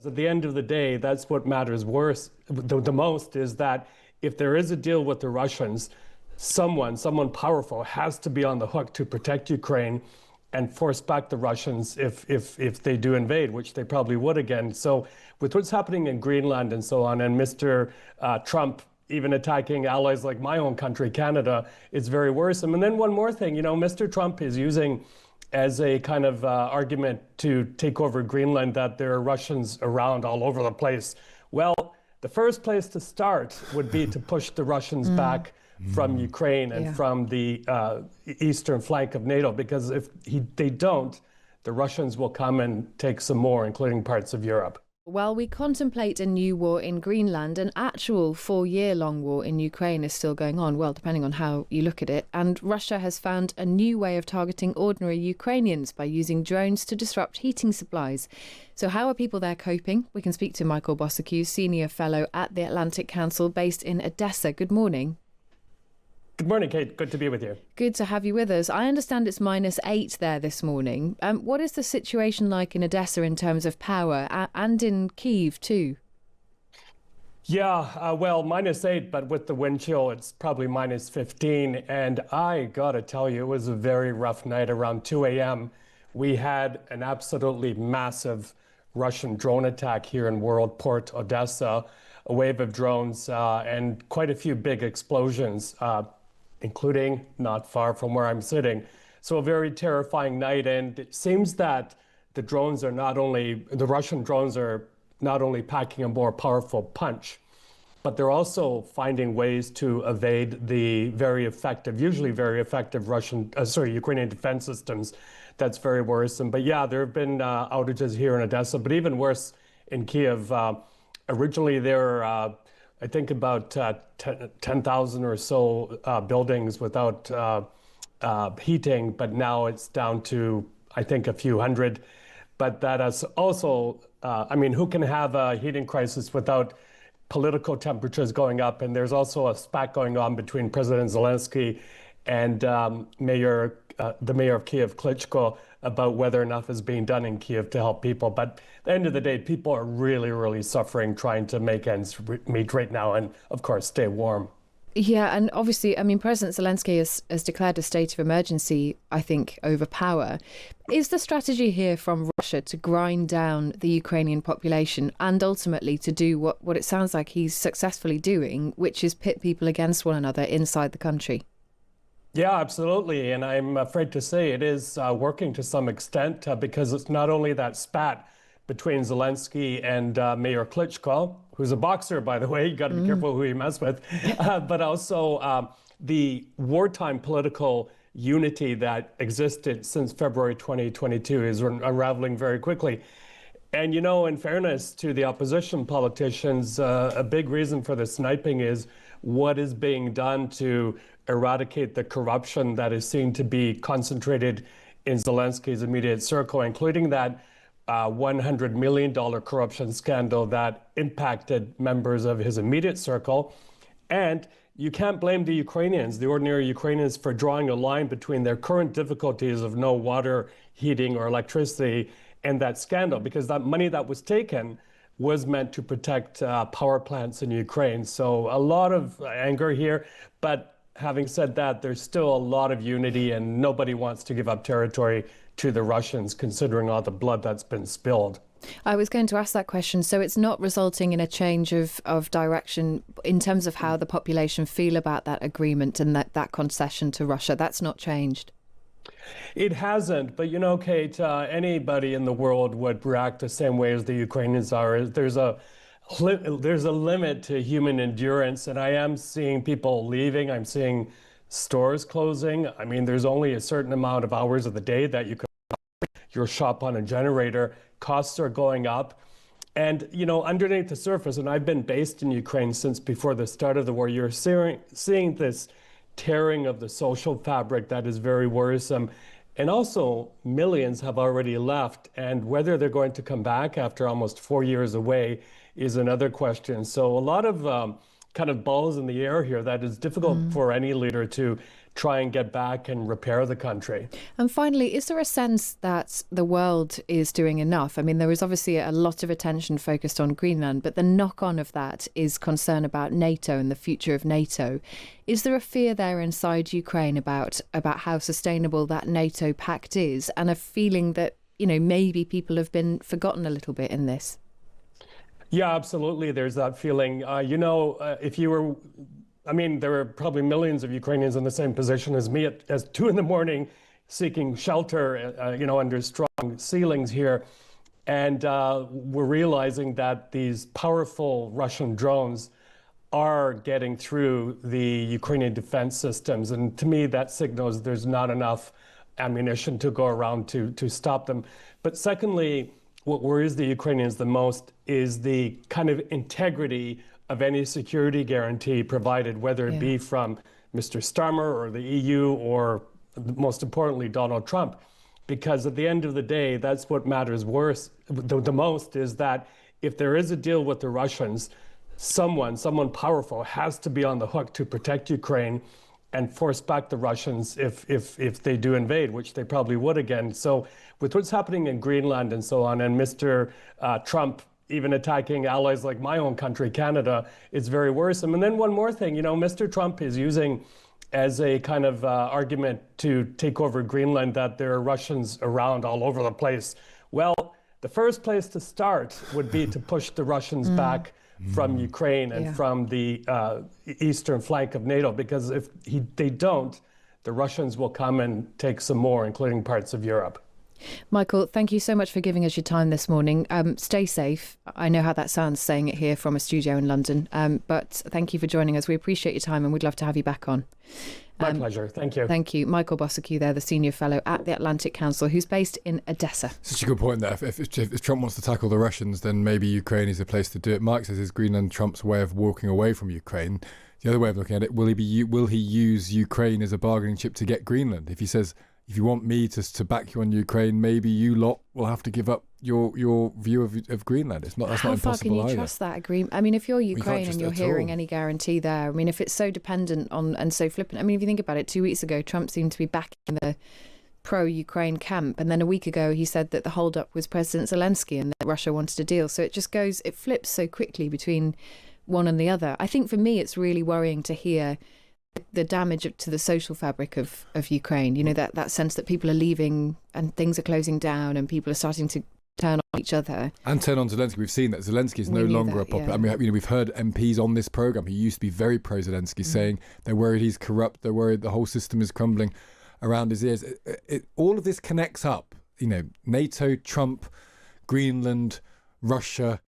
At the end of the day, that's what matters the most is that if there is a deal with the Russians, someone powerful has to be on the hook to protect Ukraine and force back the Russians if they do invade, which they probably would again. So with what's happening in Greenland and so on, and Mr. Trump even attacking allies like my own country, Canada, it's very worrisome. And then one more thing, Mr. Trump is using as a kind of argument to take over Greenland that there are Russians around all over the place. Well, the first place to start would be to push the Russians back from Ukraine and from the eastern flank of NATO, because if they don't, the Russians will come and take some more, including parts of Europe. While we contemplate a new war in Greenland, an actual 4-year-long war in Ukraine is still going on, well, depending on how you look at it. And Russia has found a new way of targeting ordinary Ukrainians by using drones to disrupt heating supplies. So how are people there coping? We can speak to Michael Bociurkiw, Senior Fellow at the Atlantic Council based in Odessa. Good morning. Good morning, Kate. Good to be with you. Good to have you with us. I understand it's -8 there this morning. What is the situation like in Odessa in terms of power and in Kyiv too? Yeah, well, -8, but with the wind chill, it's probably -15. And I got to tell you, it was a very rough night around 2 a.m. We had an absolutely massive Russian drone attack here in World Port Odessa, a wave of drones and quite a few big explosions, including not far from where I'm sitting. So a very terrifying night. And it seems that the Russian drones are not only packing a more powerful punch, but they're also finding ways to evade the usually very effective Ukrainian defense systems. That's very worrisome. But yeah, there have been outages here in Odessa, but even worse in Kyiv. Originally there were, I think about 10,000 or so buildings without heating, but now it's down to, I think, a few hundred. But that is also, who can have a heating crisis without political temperatures going up? And there's also a spat going on between President Zelensky and the mayor of Kyiv, Klitschko, about whether enough is being done in Kyiv to help people. But at the end of the day, people are really, really suffering trying to make ends meet right now and, of course, stay warm. Yeah, and obviously, President Zelensky has declared a state of emergency, I think, over power. Is the strategy here from Russia to grind down the Ukrainian population and ultimately to do what it sounds like he's successfully doing, which is pit people against one another inside the country? Yeah, absolutely. And I'm afraid to say it is working to some extent because it's not only that spat between Zelensky and Mayor Klitschko, who's a boxer, by the way, you got to be careful who you mess with, but also the wartime political unity that existed since February 2022 is unraveling very quickly. And, in fairness to the opposition politicians, a big reason for the sniping is what is being done to eradicate the corruption that is seen to be concentrated in Zelensky's immediate circle, including that $100 million corruption scandal that impacted members of his immediate circle. And you can't blame the Ukrainians, the ordinary Ukrainians, for drawing a line between their current difficulties of no water, heating, or electricity and that scandal, because that money that was taken was meant to protect power plants in Ukraine. So a lot of anger here. But having said that, there's still a lot of unity and nobody wants to give up territory to the Russians, considering all the blood that's been spilled. I was going to ask that question. So it's not resulting in a change of direction in terms of how the population feel about that agreement and that concession to Russia. That's not changed. It hasn't, but Kate, anybody in the world would react the same way as the Ukrainians are. There's a limit to human endurance, and I am seeing people leaving. I'm seeing stores closing. There's only a certain amount of hours of the day that you can your shop on a generator. Costs are going up. And, underneath the surface, and I've been based in Ukraine since before the start of the war, you're seeing this tearing of the social fabric that is very worrisome. And also, millions have already left. And whether they're going to come back after almost 4 years away is another question. So a lot of kind of balls in the air here that is difficult for any leader to try and get back and repair the country. And finally, is there a sense that the world is doing enough? I mean, there is obviously a lot of attention focused on Greenland, but the knock-on of that is concern about NATO and the future of NATO. Is there a fear there inside Ukraine about how sustainable that NATO pact is, and a feeling that, maybe people have been forgotten a little bit in this? Yeah, absolutely. There's that feeling. If you were, there are probably millions of Ukrainians in the same position as me at 2 a.m. seeking shelter, under strong ceilings here. And we're realizing that these powerful Russian drones are getting through the Ukrainian defense systems. And to me, that signals there's not enough ammunition to go around to stop them. But secondly, what worries the Ukrainians the most is the kind of integrity of any security guarantee provided, whether it be from Mr. Starmer or the EU or, most importantly, Donald Trump. Because at the end of the day, that's what matters the most, is that if there is a deal with the Russians, someone powerful has to be on the hook to protect Ukraine and force back the Russians if they do invade, which they probably would again. So with what's happening in Greenland and so on, and Mr. Trump even attacking allies like my own country, Canada, it's very worrisome. And then one more thing, Mr. Trump is using as a kind of argument to take over Greenland that there are Russians around all over the place. Well, the first place to start would be to push the Russians back from Ukraine and from the eastern flank of NATO, because if they don't, the Russians will come and take some more, including parts of Europe. Michael, thank you so much for giving us your time this morning. Stay safe. I know how that sounds saying it here from a studio in London, but thank you for joining us. We appreciate your time and we'd love to have you back on. My pleasure. Thank you. Thank you. Michael Bociurkiw there, the Senior Fellow at the Atlantic Council, who's based in Odessa. Such a good point there. If Trump wants to tackle the Russians, then maybe Ukraine is the place to do it. Mark says, is Greenland Trump's way of walking away from Ukraine? The other way of looking at it, will he use Ukraine as a bargaining chip to get Greenland? If he says, if you want me to back you on Ukraine, maybe you lot will have to give up your view of Greenland. That's not impossible either. How far can you trust that agreement? I mean, if you're Ukraine and you're hearing any guarantee there, I mean, if it's so dependent on and so flippant, I mean, if you think about it, 2 weeks ago, Trump seemed to be back in the pro-Ukraine camp. And then a week ago, he said that the hold-up was President Zelensky and that Russia wanted a deal. So it flips so quickly between one and the other. I think for me, it's really worrying to hear the damage to the social fabric of Ukraine, that sense that people are leaving and things are closing down and people are starting to turn on each other. And turn on Zelensky. We've seen that Zelensky is no longer a popular... Yeah. I mean, we've heard MPs on this programme who used to be very pro-Zelensky saying they're worried he's corrupt, they're worried the whole system is crumbling around his ears. All of this connects up, NATO, Trump, Greenland, Russia,